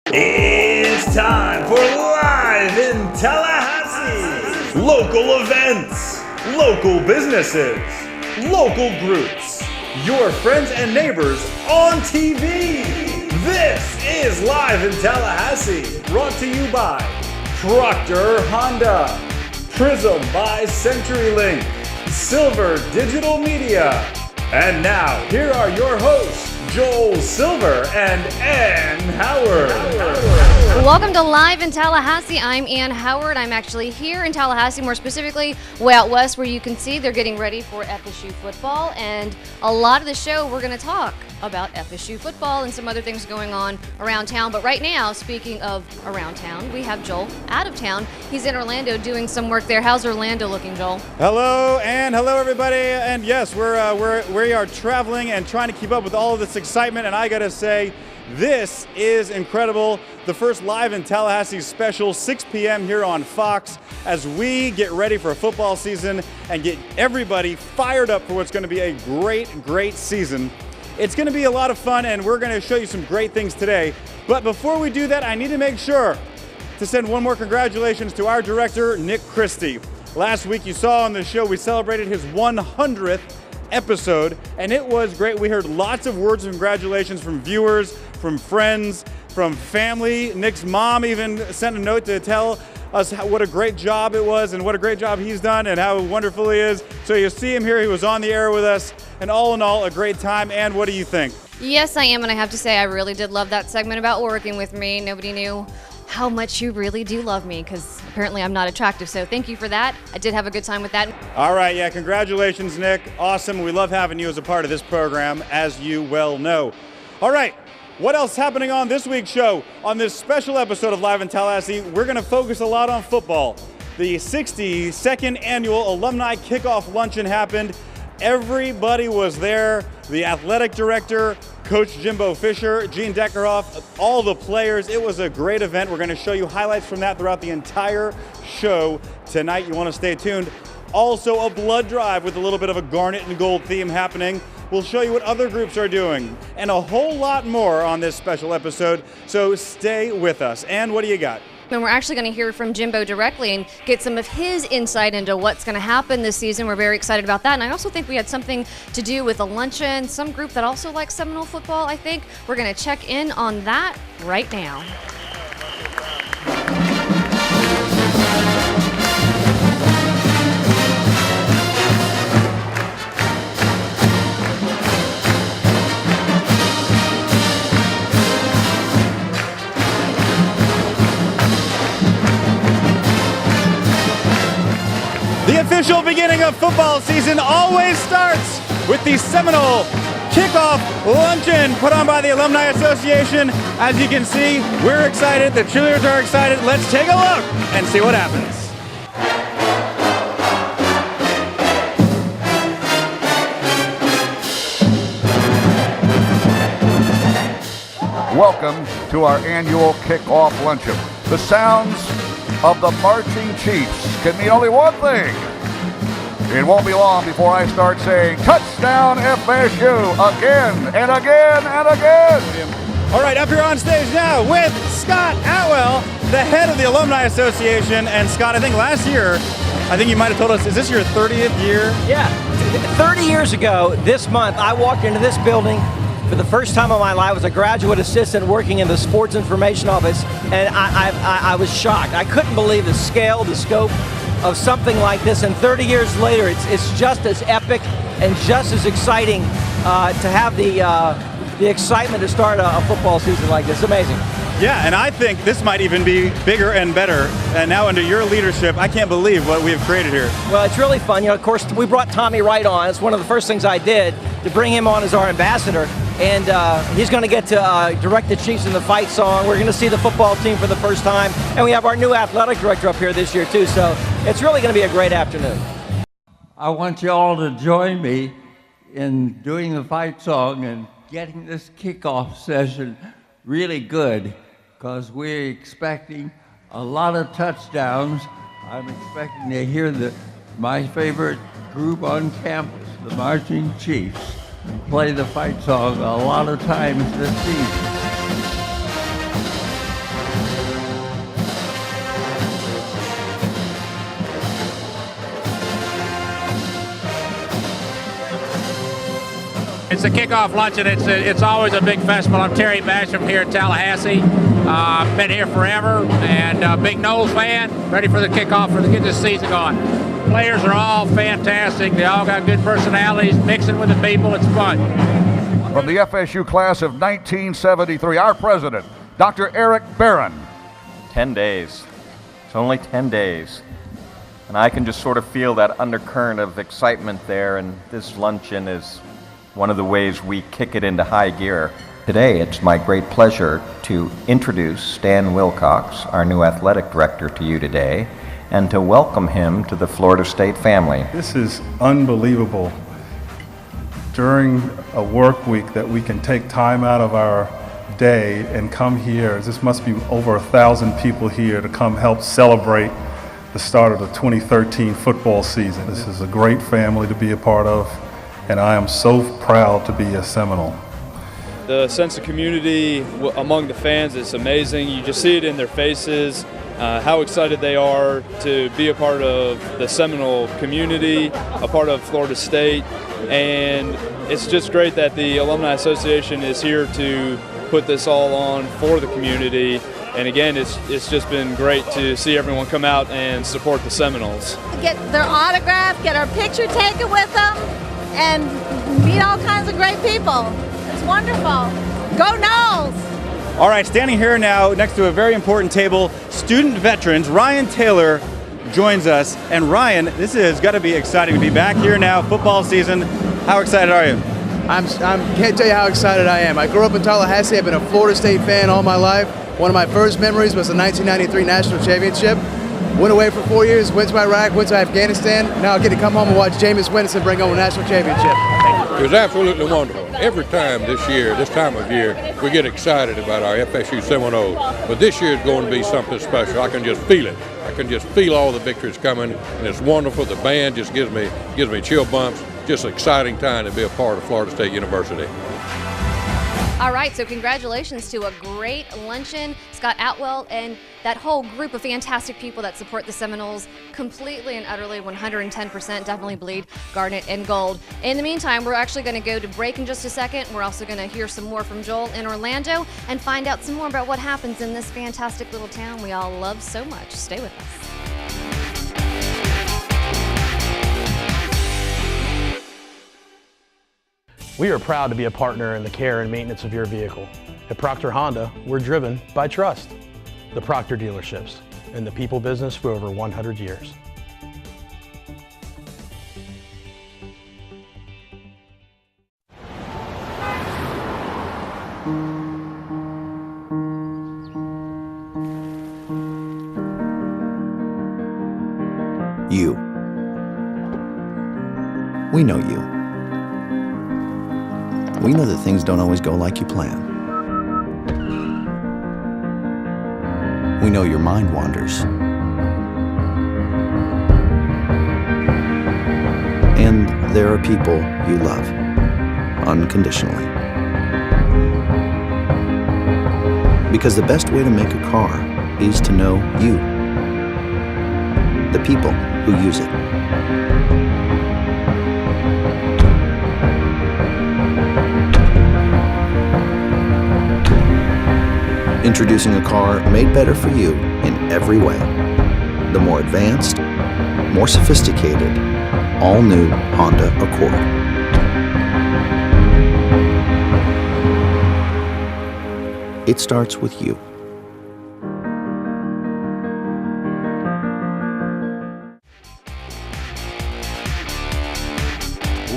It's time for Live in Tallahassee. Local events, local businesses, local groups, your friends and neighbors on TV. This is Live in Tallahassee, brought to you by Proctor Honda, Prism by CenturyLink, Silver Digital Media. And now, here are your hosts, Joel Silver and Ann Howard. Welcome to Live in Tallahassee. I'm Ann Howard. I'm actually here in Tallahassee, more specifically way out west, where you can see they're getting ready for FSU football. And a lot of the show, we're going to talk about FSU football and some other things going on around town. But right now, speaking of around town, we have Joel out of town. He's in Orlando doing some work there. How's Orlando looking, Joel? Hello, and hello everybody. And yes, we are traveling and trying to keep up with all of this excitement. And I gotta say, this is incredible. The first Live in Tallahassee special, 6 p.m. here on Fox, as we get ready for a football season and get everybody fired up for what's going to be a great season. It's going to be a lot of fun, and we're going to show you some great things today. But before we do that, I need to make sure to send one more congratulations to our director, Nick Christie. Last week, you saw on the show, we celebrated his 100th episode, and it was great. We heard lots of words of congratulations from viewers, from friends, from family. Nick's mom even sent a note to tell us what a great job it was and what a great job he's done and how wonderful he is. So you see him here. He was on the air with us, and all in all, a great time. And what do you think? Yes, I am, and I have to say I really did love that segment about working with me. Nobody knew how much you really do love me, because apparently I'm not attractive, so thank you for that. I did have a good time with that. All right, yeah, congratulations, Nick. Awesome. We love having you as a part of this program, as you well know. All right, what else happening on this week's show? On this special episode of Live in Tallahassee, we're going to focus a lot on football. The 62nd annual alumni kickoff luncheon happened. Everybody was there. The athletic director, Coach Jimbo Fisher, Gene Deckerhoff, all the players. It was a great event. We're going to show you highlights from that throughout the entire show tonight. You want to stay tuned. Also, a blood drive with a little bit of a garnet and gold theme happening. We'll show you what other groups are doing and a whole lot more on this special episode. So stay with us. And what do you got? And we're actually going to hear from Jimbo directly and get some of his insight into what's going to happen this season. We're very excited about that. And I also think we had something to do with a luncheon, some group that also likes Seminole football, I think. We're going to check in on that right now. The official beginning of football season always starts with the Seminole Kickoff Luncheon put on by the Alumni Association. As you can see, we're excited. The cheerleaders are excited. Let's take a look and see what happens. Welcome to our annual kickoff luncheon. The sounds of the marching Chiefs can mean only one thing. It won't be long before I start saying touchdown FSU again and again and again. All right, up here on stage now with Scott Atwell, the head of the Alumni Association. And Scott, I think last year, I think you might have told us, is this your 30th year? Yeah, 30 years ago this month, I walked into this building for the first time in my life. I was a graduate assistant working in the sports information office, and I was shocked. I couldn't believe the scale, the scope of something like this. And 30 years later, it's just as epic and just as exciting to have the excitement to start a football season like this. Amazing. Yeah, and I think this might even be bigger and better. And now under your leadership, I can't believe what we have created here. Well, it's really fun. You know, of course, we brought Tommy Wright on. It's one of the first things I did, to bring him on as our ambassador. And he's going to get to direct the Chiefs in the fight song. We're going to see the football team for the first time. And we have our new athletic director up here this year, too. So it's really going to be a great afternoon. I want you all to join me in doing the fight song and getting this kickoff session really good, because we're expecting a lot of touchdowns. I'm expecting to hear my favorite group on campus, the Marching Chiefs, play the fight song a lot of times this season. a kickoff luncheon. It's always a big festival. I'm Terry Basham here in Tallahassee. Been here forever, and big Noles fan. Ready for the kickoff to get this season going. Players are all fantastic. They all got good personalities, mixing with the people. It's fun. From the FSU class of 1973, our president, Dr. Eric Barron. 10 days. It's only 10 days. And I can just sort of feel that undercurrent of excitement there, and this luncheon is one of the ways we kick it into high gear. Today, it's my great pleasure to introduce Stan Wilcox, our new athletic director, to you today, and to welcome him to the Florida State family. This is unbelievable. During a work week that we can take time out of our day and come here. This must be over 1,000 people here to come help celebrate the start of the 2013 football season. This is a great family to be a part of, and I am so proud to be a Seminole. The sense of community among the fans is amazing. You just see it in their faces, how excited they are to be a part of the Seminole community, a part of Florida State, and it's just great that the Alumni Association is here to put this all on for the community. And again, it's just been great to see everyone come out and support the Seminoles. Get their autograph, get our picture taken with them, and meet all kinds of great people. It's wonderful. Go Noles! All right, standing here now next to a very important table, student veterans, Ryan Taylor joins us. And Ryan, this has got to be exciting to be back here now, football season. How excited are you? I can't tell you how excited I am. I grew up in Tallahassee. I've been a Florida State fan all my life. One of my first memories was the 1993 National Championship. Went away for 4 years, went to Iraq, went to Afghanistan. Now I get to come home and watch Jameis Winston bring home a national championship. It was absolutely wonderful. Every time this time of year, we get excited about our FSU Seminoles. But this year is going to be something special. I can just feel it. I can just feel all the victories coming, and it's wonderful. The band just gives me chill bumps. Just an exciting time to be a part of Florida State University. All right, so congratulations to a great luncheon. Scott Atwell and that whole group of fantastic people that support the Seminoles completely and utterly, 110%, definitely bleed garnet and gold. In the meantime, we're actually going to go to break in just a second. We're also going to hear some more from Joel in Orlando and find out some more about what happens in this fantastic little town we all love so much. Stay with us. We are proud to be a partner in the care and maintenance of your vehicle. At Proctor Honda, we're driven by trust. The Proctor dealerships, in the people business for over 100 years. You. We know you. We know that things don't always go like you plan. We know your mind wanders. And there are people you love, unconditionally. Because the best way to make a car is to know you, the people who use it. Introducing a car made better for you in every way. The more advanced, more sophisticated, all-new Honda Accord. It starts with you.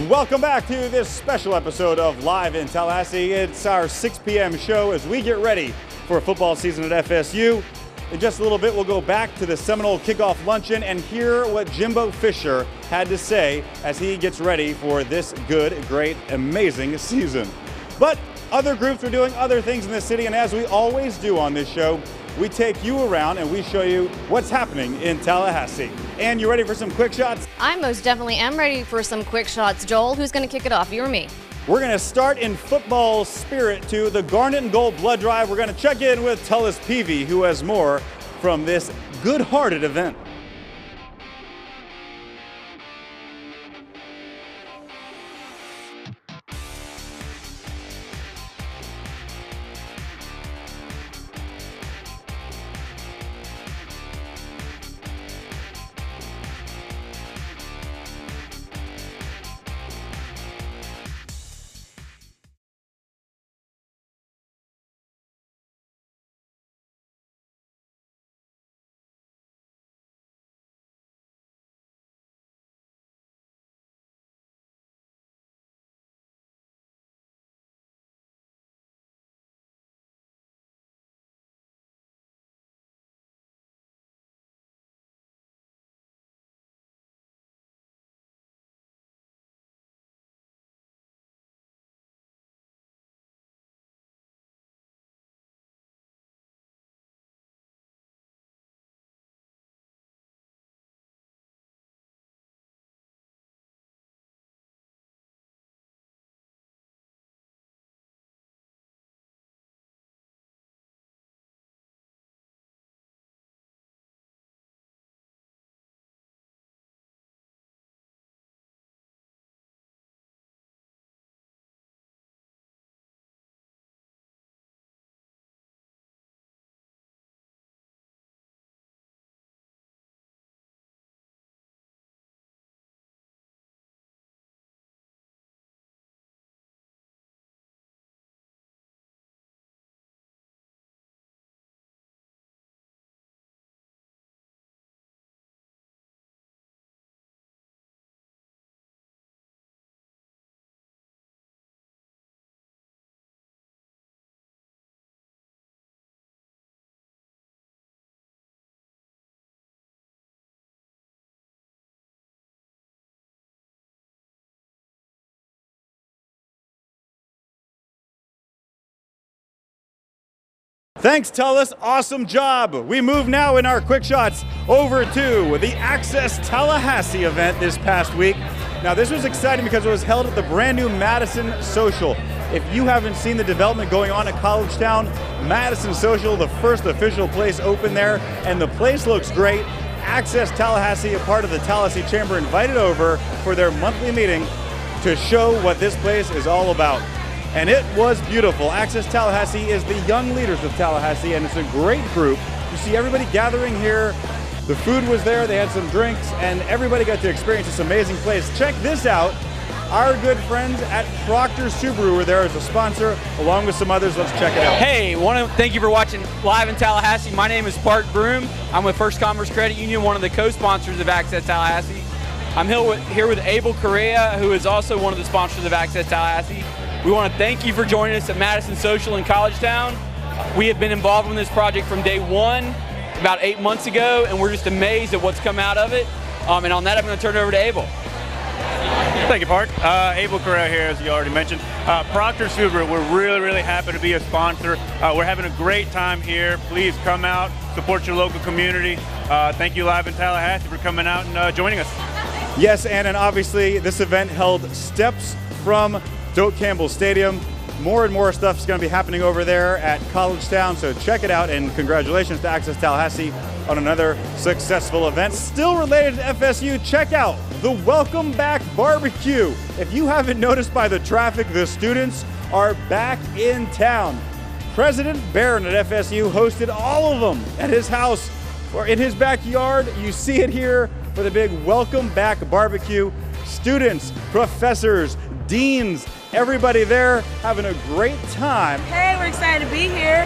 Welcome back to this special episode of Live in Tallahassee. It's our 6 p.m. show as we get ready for football season at FSU. In just a little bit, we'll go back to the Seminole kickoff luncheon and hear what Jimbo Fisher had to say as he gets ready for this good, great, amazing season. But other groups are doing other things in the city, and as we always do on this show, we take you around and we show you what's happening in Tallahassee. And you ready for some quick shots? I most definitely am ready for some quick shots. Joel, who's going to kick it off, you or me? We're going to start in football spirit to the Garnet and Gold Blood Drive. We're going to check in with Tullis Peavy, who has more from this good-hearted event. Thanks, Tullis. Awesome job. We move now in our quick shots over to the Access Tallahassee event this past week. Now, this was exciting because it was held at the brand new Madison Social. If you haven't seen the development going on at College Town, Madison Social, the first official place open there, and the place looks great. Access Tallahassee, a part of the Tallahassee Chamber, invited over for their monthly meeting to show what this place is all about. And it was beautiful. Access Tallahassee is the young leaders of Tallahassee, and it's a great group. You see everybody gathering here. The food was there, they had some drinks, and everybody got to experience this amazing place. Check this out. Our good friends at Proctor Subaru were there as a sponsor, along with some others. Let's check it out. Hey, thank you for watching Live in Tallahassee. My name is Bart Broom. I'm with First Commerce Credit Union, one of the co-sponsors of Access Tallahassee. I'm here with Abel Correa, who is also one of the sponsors of Access Tallahassee. We want to thank you for joining us at Madison Social in College Town. We have been involved in this project from day one, about 8 months ago, and we're just amazed at what's come out of it. And on that, I'm going to turn it over to Abel. Thank you, Bart. Abel Correa here, as you already mentioned. Proctor Subaru, we're really happy to be a sponsor. We're having a great time here. Please come out, support your local community. Thank you, Live in Tallahassee, for coming out and joining us. Yes, and obviously this event held steps from Doak Campbell Stadium. More and more stuff is going to be happening over there at College Town, so check it out, and congratulations to Access Tallahassee on another successful event. Still related to FSU, check out the Welcome Back Barbecue. If you haven't noticed by the traffic, the students are back in town. President Barron at FSU hosted all of them at his house or in his backyard. You see it here for the big Welcome Back Barbecue. Students, professors, deans, everybody there having a great time. Hey, we're excited to be here.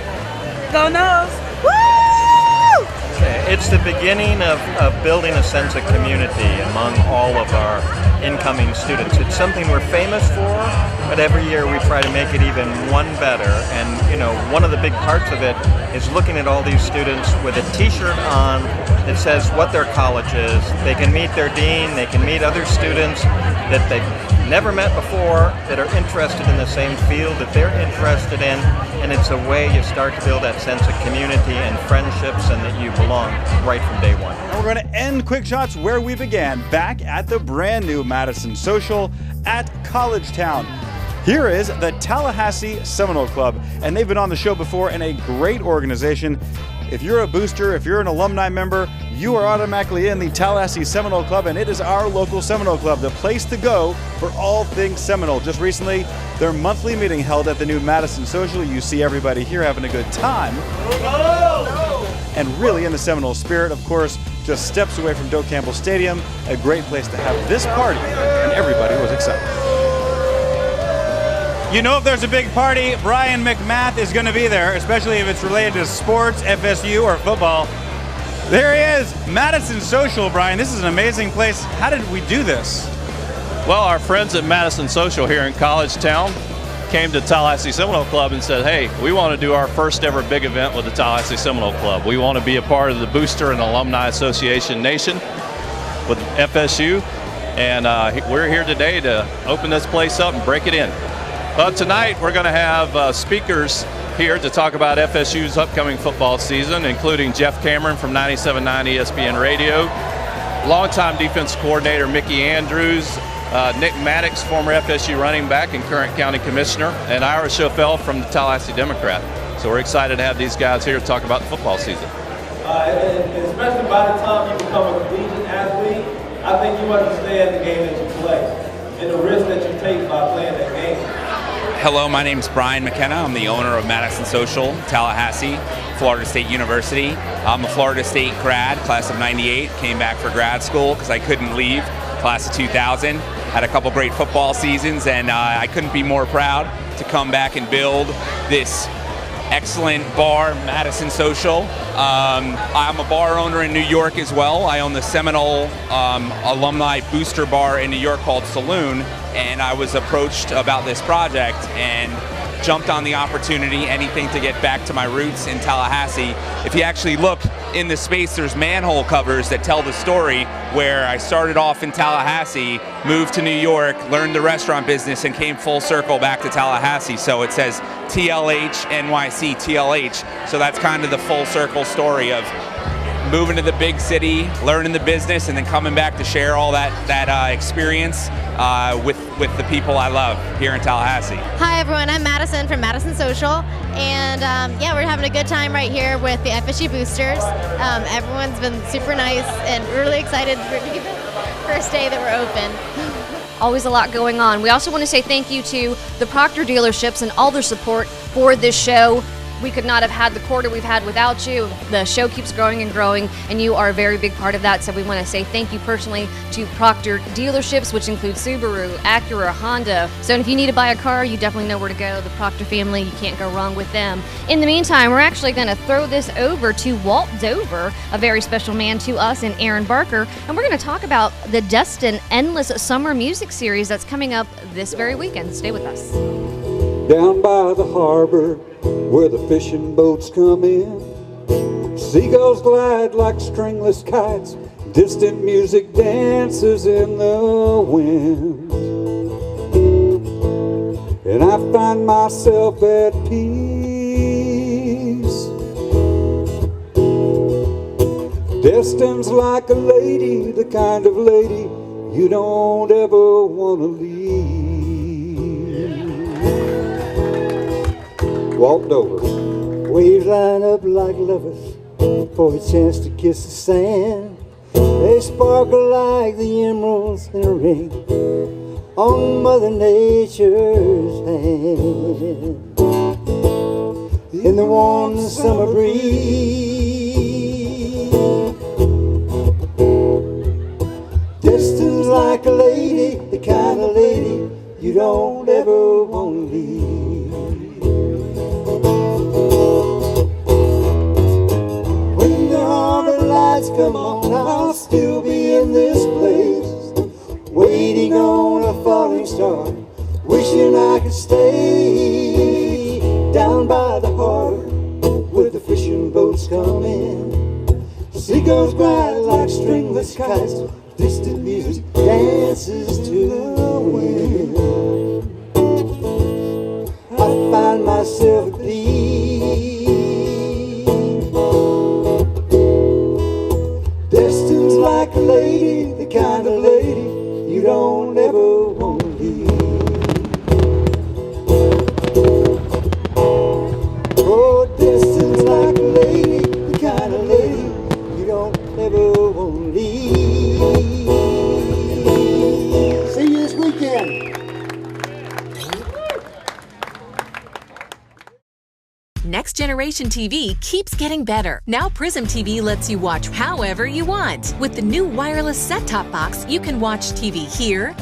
Go Noles. Woo! It's the beginning of building a sense of community among all of our incoming students. It's something we're famous for, but every year we try to make it even one better. And you know, one of the big parts of it is looking at all these students with a t-shirt on that says what their college is. They can meet their dean, they can meet other students that they've never met before, that are interested in the same field that they're interested in, and it's a way you start to build that sense of community and friendships and that you belong right from day one. And we're going to end Quick Shots where we began, back at the brand new Madison Social at College Town. Here is the Tallahassee Seminole Club, and they've been on the show before, and a great organization. If you're a booster, if you're an alumni member, you are automatically in the Tallahassee Seminole Club, and it is our local Seminole Club, the place to go for all things Seminole. Just recently, their monthly meeting held at the new Madison Social. You see everybody here having a good time. And really in the Seminole spirit, of course, just steps away from Doak Campbell Stadium, a great place to have this party, and everybody was excited. You know, if there's a big party, Brian McMath is going to be there, especially if it's related to sports, FSU, or football. There he is, Madison Social, Brian. This is an amazing place. How did we do this? Well, our friends at Madison Social here in College Town came to Tallahassee Seminole Club and said, hey, we want to do our first ever big event with the Tallahassee Seminole Club. We want to be a part of the Booster and Alumni Association Nation with FSU, and we're here today to open this place up and break it in. Tonight we're going to have speakers here to talk about FSU's upcoming football season, including Jeff Cameron from 97.9 ESPN Radio, longtime defense coordinator Mickey Andrews, Nick Maddox, former FSU running back and current county commissioner, and Ira Schofel from the Tallahassee Democrat. So we're excited to have these guys here to talk about the football season. And especially by the time you become a collegiate athlete, I think you understand the game that you play and the risk that you take by playing that game. Hello, my name is Brian McKenna. I'm the owner of Madison Social, Tallahassee, Florida State University. I'm a Florida State grad, class of '98. Came back for grad school because I couldn't leave, class of 2000. Had a couple great football seasons, and I couldn't be more proud to come back and build this excellent bar, Madison Social. I'm a bar owner in New York as well. I own the Seminole alumni booster bar in New York called Saloon, and I was approached about this project, and jumped on the opportunity, anything to get back to my roots in Tallahassee. If you actually look in the space, there's manhole covers that tell the story where I started off in Tallahassee, moved to New York, learned the restaurant business, and came full circle back to Tallahassee. So it says TLH, NYC, TLH. So that's kind of the full circle story of moving to the big city, learning the business, and then coming back to share all that experience with the people I love here in Tallahassee. Hi everyone, I'm Madison from Madison Social, and yeah, we're having a good time right here with the FSU Boosters. Everyone's been super nice and we're really excited for the first day that we're open. Always a lot going on. We also want to say thank you to the Proctor dealerships and all their support for this show. We could not have had the quarter we've had without you. The show keeps growing and growing, and you are a very big part of that. So we want to say thank you personally to Proctor dealerships, which include Subaru, Acura, Honda. So if you need to buy a car, you definitely know where to go. The Proctor family, you can't go wrong with them. In the meantime, we're actually going to throw this over to Walt Dover, a very special man to us, and Aaron Barker, and we're going to talk about the Destin Endless Summer Music Series that's coming up this very weekend. Stay with us. Down by the harbor where the fishing boats come in, seagulls glide like stringless kites, distant music dances in the wind, and I find myself at peace. Destin's like a lady, the kind of lady you don't ever want to leave. Walked over. Waves line up like lovers for a chance to kiss the sand. They sparkle like the emeralds in a ring on Mother Nature's hand. In the warm summer breeze, Destin's like a lady, the kind of lady you don't ever want to leave. When the harbor lights come on, I'll still be in this place, waiting on a falling star, wishing I could stay down by the harbor where the fishing boats come in. Seagulls glide like stringless kites, distant music dances to the wind. I find myself at peace. Destin's like a lady, the kind of lady you don't ever want to leave. Oh, destin's like a lady, the kind of lady you don't ever want to leave. See you this weekend. Next Generation TV keeps getting better. Now Prism TV lets you watch however you want. With the new wireless set-top box, you can watch TV here,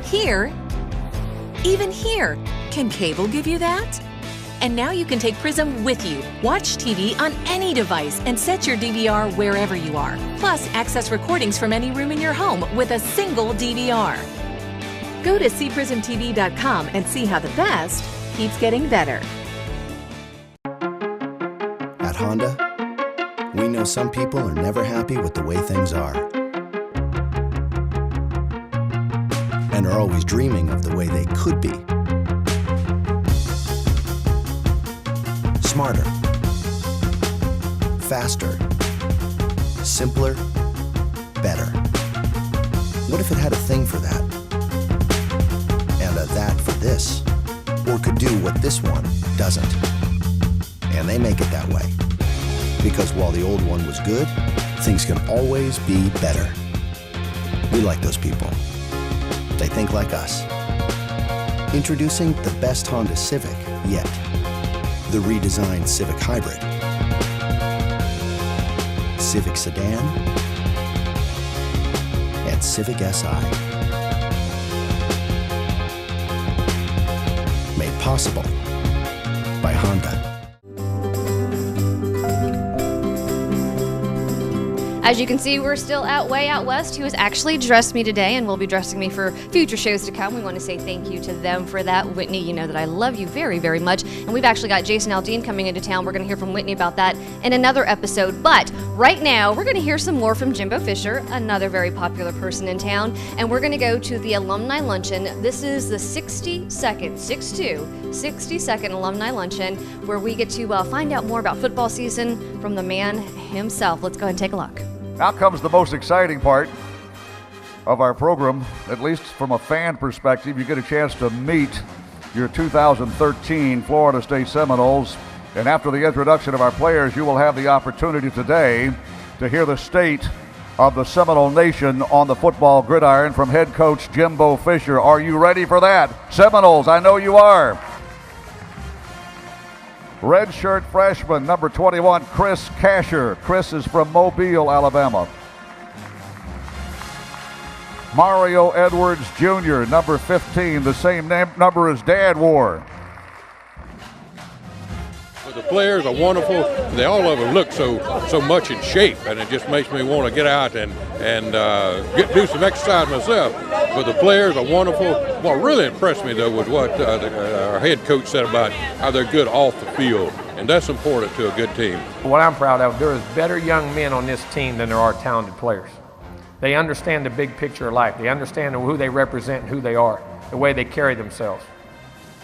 here, even here. Can cable give you that? And now you can take Prism with you. Watch TV on any device and set your DVR wherever you are. Plus, access recordings from any room in your home with a single DVR. Go to cprismtv.com and see how the best keeps getting better. At Honda, we know some people are never happy with the way things are, and are always dreaming of the way they could be. Smarter, faster, simpler, better. What if it had a thing for that? And a that for this? Or could do what this one doesn't? And they make it that way. Because while the old one was good, things can always be better. We like those people. They think like us. Introducing the best Honda Civic yet. The redesigned Civic Hybrid, Civic Sedan, and Civic Si. Made possible by Honda. As you can see, we're still way out west, who has actually dressed me today and will be dressing me for future shows to come. We want to say thank you to them for that. Whitney, you know that I love you very, very much. And we've actually got Jason Aldean coming into town. We're going to hear from Whitney about that in another episode. But right now, we're going to hear some more from Jimbo Fisher, another very popular person in town. And we're going to go to the Alumni Luncheon. This is the 60-second Alumni Luncheon, where we get to find out more about football season from the man himself. Let's go ahead and take a look. Now comes the most exciting part of our program, at least from a fan perspective. You get a chance to meet your 2013 Florida State Seminoles. And after the introduction of our players, you will have the opportunity today to hear the state of the Seminole Nation on the football gridiron from head coach Jimbo Fisher. Are you ready for that? Seminoles, I know you are. Redshirt freshman, number 21, Chris Casher. Chris is from Mobile, Alabama. Mario Edwards Jr., number 15, the same number as Dad wore. The players are wonderful. They all of them look so much in shape, and it just makes me want to get out and do some exercise myself. But the players are wonderful. What really impressed me, though, was what our head coach said about how they're good off the field, and that's important to a good team. What I'm proud of, there is better young men on this team than there are talented players. They understand the big picture of life. They understand who they represent and who they are, the way they carry themselves.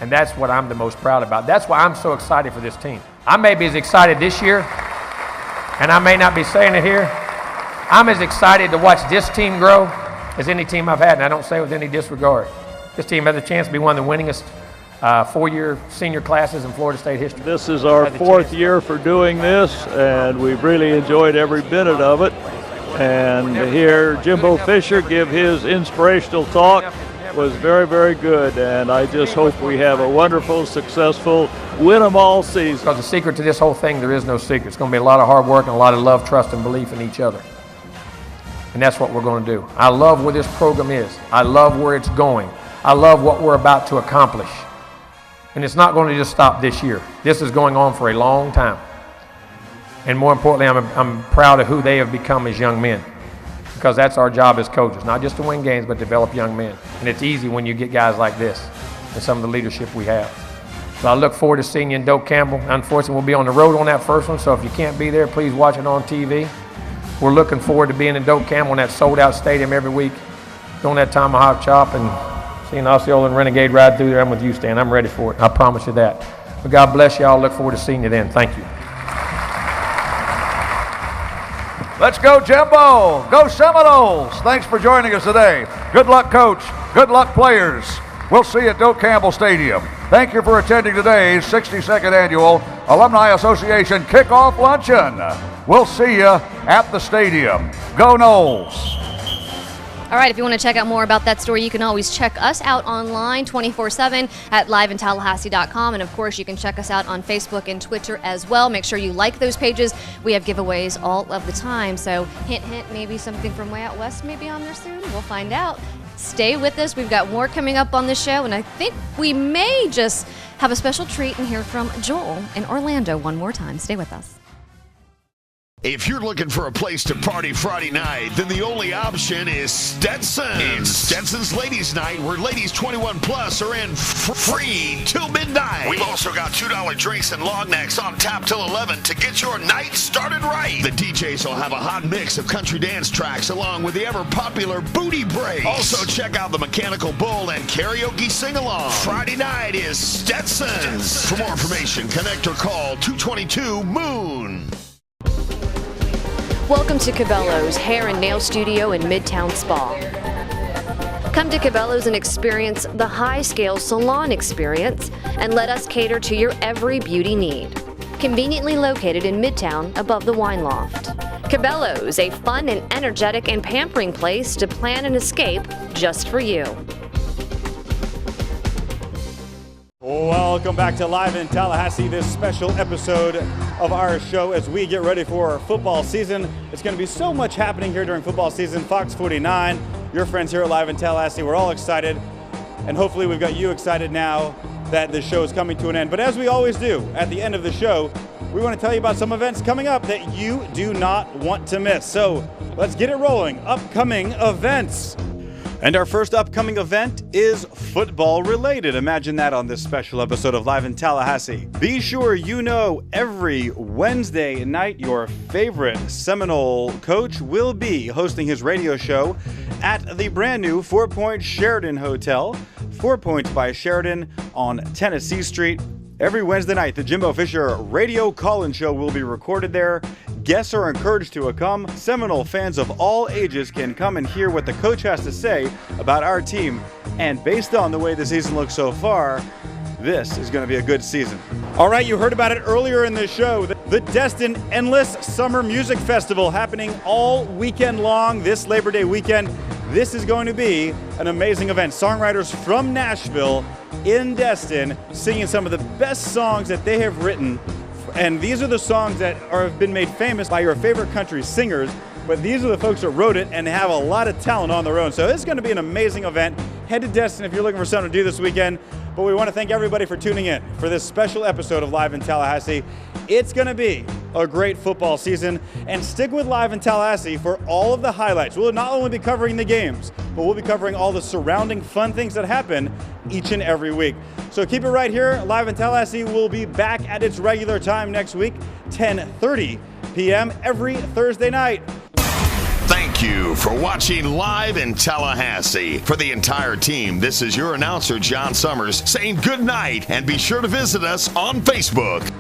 And that's what I'm the most proud about. That's why I'm so excited for this team. I may be as excited this year, and I may not be saying it here. I'm as excited to watch this team grow as any team I've had, and I don't say it with any disregard. This team has a chance to be one of the winningest four-year senior classes in Florida State history. This is our fourth year for doing this, and we've really enjoyed every minute of it. And to hear Jimbo Fisher give his inspirational talk was very, very good, and I just hope we have a wonderful, successful, win-em-all season. Because the secret to this whole thing, there is no secret. It's going to be a lot of hard work and a lot of love, trust, and belief in each other. And that's what we're going to do. I love where this program is. I love where it's going. I love what we're about to accomplish. And it's not going to just stop this year. This is going on for a long time. And more importantly, I'm proud of who they have become as young men. Because that's our job as coaches, not just to win games, but develop young men. And it's easy when you get guys like this and some of the leadership we have. So I look forward to seeing you in Doak Campbell. Unfortunately, we'll be on the road on that first one, so if you can't be there, please watch it on TV. We're looking forward to being in Doak Campbell in that sold-out stadium every week, doing that tomahawk chop and seeing Osceola and Renegade ride through there. I'm with you, Stan. I'm ready for it. I promise you that. But God bless you all. Look forward to seeing you then. Thank you. Let's go, Jimbo. Go Seminoles. Thanks for joining us today. Good luck, Coach. Good luck, players. We'll see you at Doak Campbell Stadium. Thank you for attending today's 62nd Annual Alumni Association Kickoff Luncheon. We'll see you at the stadium. Go Noles. All right, if you want to check out more about that story, you can always check us out online 24/7 at liveintallahassee.com. And, of course, you can check us out on Facebook and Twitter as well. Make sure you like those pages. We have giveaways all of the time. So, hint, hint, maybe something from way out west may be on there soon. We'll find out. Stay with us. We've got more coming up on the show. And I think we may just have a special treat and hear from Joel in Orlando one more time. Stay with us. If you're looking for a place to party Friday night, then the only option is Stetson's. It's Stetson's Ladies Night, where ladies 21 plus are in free till midnight. We've also got $2 drinks and long necks on tap till 11 to get your night started right. The DJs will have a hot mix of country dance tracks along with the ever-popular booty breaks. Also, check out the Mechanical Bull and karaoke sing-along. Friday night is Stetson's. For more information, connect or call 222-MOON. Welcome to Cabela's Hair and Nail Studio in Midtown Spa. Come to Cabela's and experience the high-scale salon experience and let us cater to your every beauty need. Conveniently located in Midtown above the Wine Loft. Cabela's, a fun and energetic and pampering place to plan an escape just for you. Welcome back to Live in Tallahassee, this special episode of our show as we get ready for football season. It's going to be so much happening here during football season. Fox 49, your friends here at Live in Tallahassee, we're all excited, and hopefully we've got you excited now that the show is coming to an end. But as we always do, at the end of the show, we want to tell you about some events coming up that you do not want to miss. So let's get it rolling. Upcoming events. And our first upcoming event is football related. Imagine that on this special episode of Live in Tallahassee. Be sure you know every Wednesday night your favorite Seminole coach will be hosting his radio show at the brand new 4 Point Sheridan Hotel, 4 Points by Sheridan on Tennessee Street. Every Wednesday night, the Jimbo Fisher radio call-in show will be recorded there. Guests are encouraged to come. Seminole fans of all ages can come and hear what the coach has to say about our team. And based on the way the season looks so far, this is going to be a good season. All right, you heard about it earlier in this show. The Destin Endless Summer Music Festival happening all weekend long this Labor Day weekend. This is going to be an amazing event. Songwriters from Nashville in Destin singing some of the best songs that they have written. And these are the songs that have been made famous by your favorite country singers. But these are the folks that wrote it and have a lot of talent on their own. So it's going to be an amazing event. Head to Destin if you're looking for something to do this weekend. But we want to thank everybody for tuning in for this special episode of Live in Tallahassee. It's going to be a great football season. And stick with Live in Tallahassee for all of the highlights. We'll not only be covering the games, but we'll be covering all the surrounding fun things that happen each and every week. So keep it right here. Live in Tallahassee will be back at its regular time next week, 10:30 p.m. every Thursday night. Thank you for watching Live in Tallahassee. For the entire team, this is your announcer, John Summers, saying good night, and be sure to visit us on Facebook.